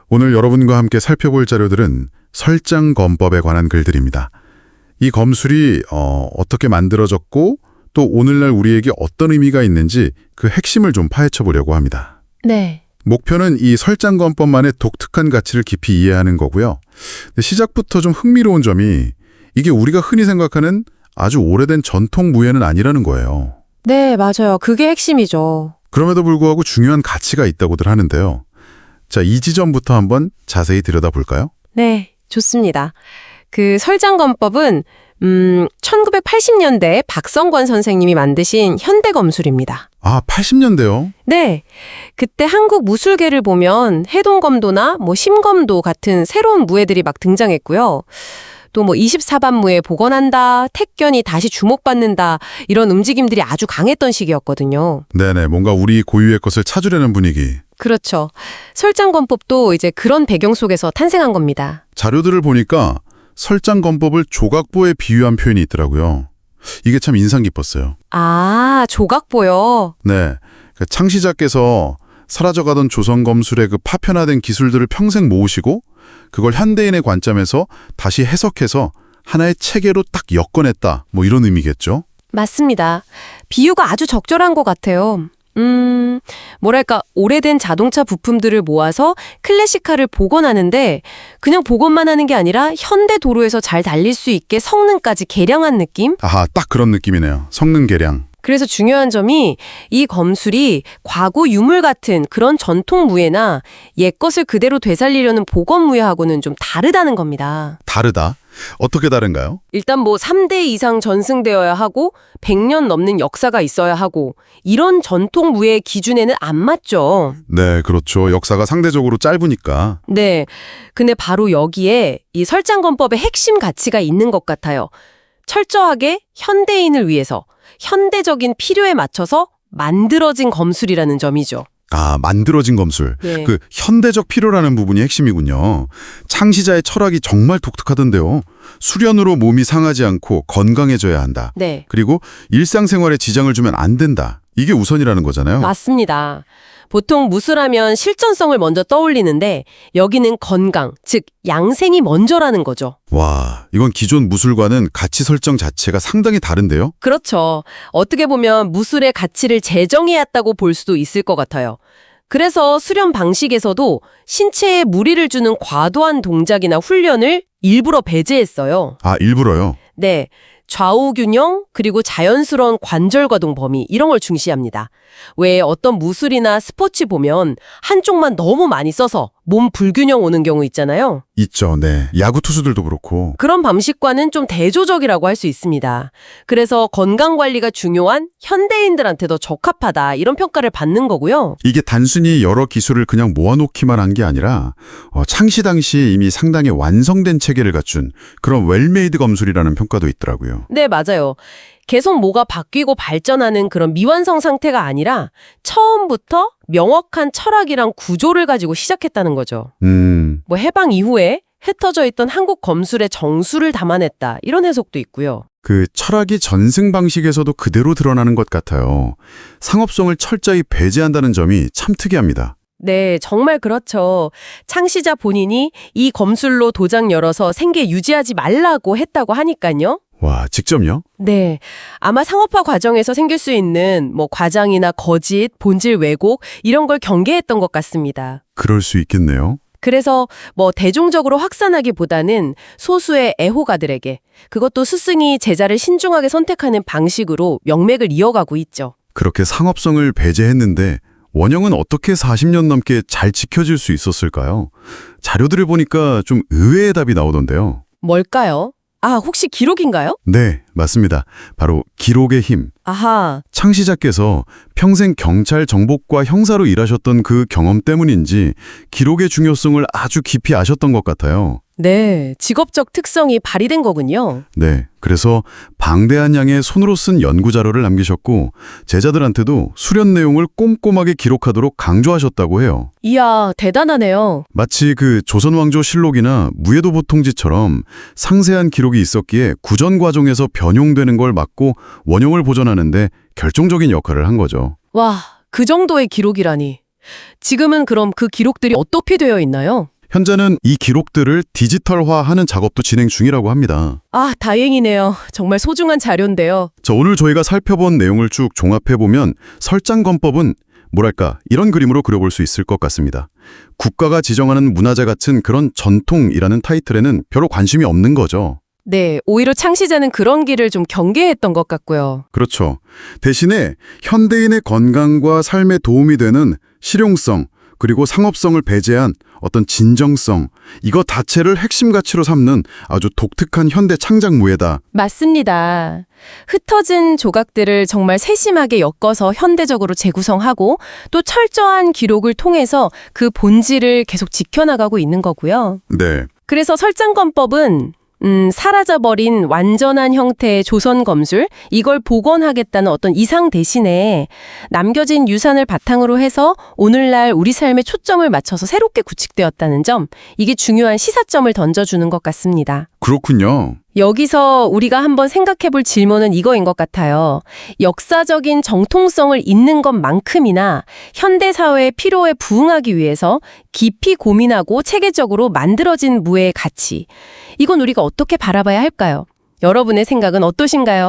오늘 여러분과 함께 살펴볼 자료들은 설장검법에 관한 글들입니다. 이 검술이 어떻게 만들어졌고 또 오늘날 우리에게 어떤 의미가 있는지 그 핵심을 좀 파헤쳐 보려고 합니다. 네. 목표는 이 설장검법만의 독특한 가치를 깊이 이해하는 거고요. 근데 시작부터 좀 흥미로운 점이 이게 우리가 흔히 생각하는 아주 오래된 전통 무예는 아니라는 거예요. 네, 맞아요. 그게 핵심이죠. 그럼에도 불구하고 중요한 가치가 있다고들 하는데요. 자, 이 지점부터 한번 자세히 들여다볼까요? 네, 좋습니다. 그 설장검법은 1980년대 박성권 선생님이 만드신 현대 검술입니다. 아, 80년대요? 네, 그때 한국 무술계를 보면 해동검도나 심검도 같은 새로운 무예들이 막 등장했고요. 또 24반무에 복원한다, 택견이 다시 주목받는다 이런 움직임들이 아주 강했던 시기였거든요. 네네, 뭔가 우리 고유의 것을 찾으려는 분위기. 그렇죠. 설장검법도 이제 그런 배경 속에서 탄생한 겁니다. 자료들을 보니까 설장검법을 조각보에 비유한 표현이 있더라고요. 이게 참 인상 깊었어요. 아, 조각보요. 네, 창시자께서 사라져가던 조선검술의 그 파편화된 기술들을 평생 모으시고 그걸 현대인의 관점에서 다시 해석해서 하나의 체계로 딱 엮어냈다. 이런 의미겠죠? 맞습니다. 비유가 아주 적절한 것 같아요. 뭐랄까 오래된 자동차 부품들을 모아서 클래식카를 복원하는데 그냥 복원만 하는 게 아니라 현대 도로에서 잘 달릴 수 있게 성능까지 개량한 느낌? 아하, 딱 그런 느낌이네요. 성능 개량. 그래서 중요한 점이 이 검술이 과거 유물 같은 그런 전통 무예나 옛것을 그대로 되살리려는 복원 무예하고는 좀 다르다는 겁니다. 다르다? 어떻게 다른가요? 일단 3대 이상 전승되어야 하고 100년 넘는 역사가 있어야 하고 이런 전통 무예 기준에는 안 맞죠. 네, 그렇죠. 역사가 상대적으로 짧으니까. 네, 근데 바로 여기에 이 설장검법의 핵심 가치가 있는 것 같아요. 철저하게 현대인을 위해서 현대적인 필요에 맞춰서 만들어진 검술이라는 점이죠. 아, 만들어진 검술. 네. 그 현대적 필요라는 부분이 핵심이군요. 창시자의 철학이 정말 독특하던데요. 수련으로 몸이 상하지 않고 건강해져야 한다. 네. 그리고 일상생활에 지장을 주면 안 된다. 이게 우선이라는 거잖아요. 맞습니다. 보통 무술하면 실전성을 먼저 떠올리는데 여기는 건강, 즉 양생이 먼저라는 거죠. 와, 이건 기존 무술과는 가치 설정 자체가 상당히 다른데요? 그렇죠. 어떻게 보면 무술의 가치를 재정의했다고 볼 수도 있을 것 같아요. 그래서 수련 방식에서도 신체에 무리를 주는 과도한 동작이나 훈련을 일부러 배제했어요. 아, 일부러요? 네. 좌우 균형 그리고 자연스러운 관절 가동 범위 이런 걸 중시합니다. 왜 어떤 무술이나 스포츠 보면 한쪽만 너무 많이 써서 몸 불균형 오는 경우 있잖아요. 있죠, 네. 야구 투수들도 그렇고. 그런 방식과는 좀 대조적이라고 할 수 있습니다. 그래서 건강관리가 중요한 현대인들한테 더 적합하다 이런 평가를 받는 거고요. 이게 단순히 여러 기술을 그냥 모아놓기만 한 게 아니라 창시 당시 이미 상당히 완성된 체계를 갖춘 그런 웰메이드 검술이라는 평가도 있더라고요. 네, 맞아요. 계속 뭐가 바뀌고 발전하는 그런 미완성 상태가 아니라 처음부터 명확한 철학이랑 구조를 가지고 시작했다는 거죠. 해방 이후에 흩어져 있던 한국 검술의 정수를 담아냈다 이런 해석도 있고요. 그 철학이 전승 방식에서도 그대로 드러나는 것 같아요. 상업성을 철저히 배제한다는 점이 참 특이합니다. 네, 정말 그렇죠. 창시자 본인이 이 검술로 도장 열어서 생계 유지하지 말라고 했다고 하니까요. 와, 직접요? 네, 아마 상업화 과정에서 생길 수 있는 과장이나 거짓, 본질 왜곡 이런 걸 경계했던 것 같습니다. 그럴 수 있겠네요. 그래서 대중적으로 확산하기보다는 소수의 애호가들에게 그것도 스승이 제자를 신중하게 선택하는 방식으로 명맥을 이어가고 있죠. 그렇게 상업성을 배제했는데 원형은 어떻게 40년 넘게 잘 지켜질 수 있었을까요? 자료들을 보니까 좀 의외의 답이 나오던데요. 뭘까요? 아, 혹시 기록인가요? 네, 맞습니다. 바로 기록의 힘. 아하. 창시자께서 평생 경찰 정복과 형사로 일하셨던 그 경험 때문인지 기록의 중요성을 아주 깊이 아셨던 것 같아요. 네, 직업적 특성이 발휘된 거군요. 네, 그래서 방대한 양의 손으로 쓴 연구자료를 남기셨고 제자들한테도 수련 내용을 꼼꼼하게 기록하도록 강조하셨다고 해요. 이야, 대단하네요. 마치 그 조선왕조 실록이나 무예도 보통지처럼 상세한 기록이 있었기에 구전 과정에서 변용되는 걸 막고 원형을 보존하는데 결정적인 역할을 한 거죠. 와, 그 정도의 기록이라니. 지금은 그럼 그 기록들이 어떻게 되어 있나요? 현재는 이 기록들을 디지털화하는 작업도 진행 중이라고 합니다. 아, 다행이네요. 정말 소중한 자료인데요. 자, 오늘 저희가 살펴본 내용을 쭉 종합해보면 설장검법은 뭐랄까 이런 그림으로 그려볼 수 있을 것 같습니다. 국가가 지정하는 문화재 같은 그런 전통이라는 타이틀에는 별로 관심이 없는 거죠. 네, 오히려 창시자는 그런 길을 좀 경계했던 것 같고요. 그렇죠. 대신에 현대인의 건강과 삶에 도움이 되는 실용성 그리고 상업성을 배제한 어떤 진정성, 이거 자체를 핵심 가치로 삼는 아주 독특한 현대 창작무예다. 맞습니다. 흩어진 조각들을 정말 세심하게 엮어서 현대적으로 재구성하고 또 철저한 기록을 통해서 그 본질을 계속 지켜나가고 있는 거고요. 네. 그래서 설장검법은 사라져버린 완전한 형태의 조선 검술, 이걸 복원하겠다는 어떤 이상 대신에 남겨진 유산을 바탕으로 해서 오늘날 우리 삶에 초점을 맞춰서 새롭게 구축되었다는 점, 이게 중요한 시사점을 던져주는 것 같습니다. 그렇군요. 여기서 우리가 한번 생각해 볼 질문은 이거인 것 같아요. 역사적인 정통성을 잇는 것만큼이나 현대사회의 필요에 부응하기 위해서 깊이 고민하고 체계적으로 만들어진 무의 가치, 이건 우리가 어떻게 바라봐야 할까요? 여러분의 생각은 어떠신가요?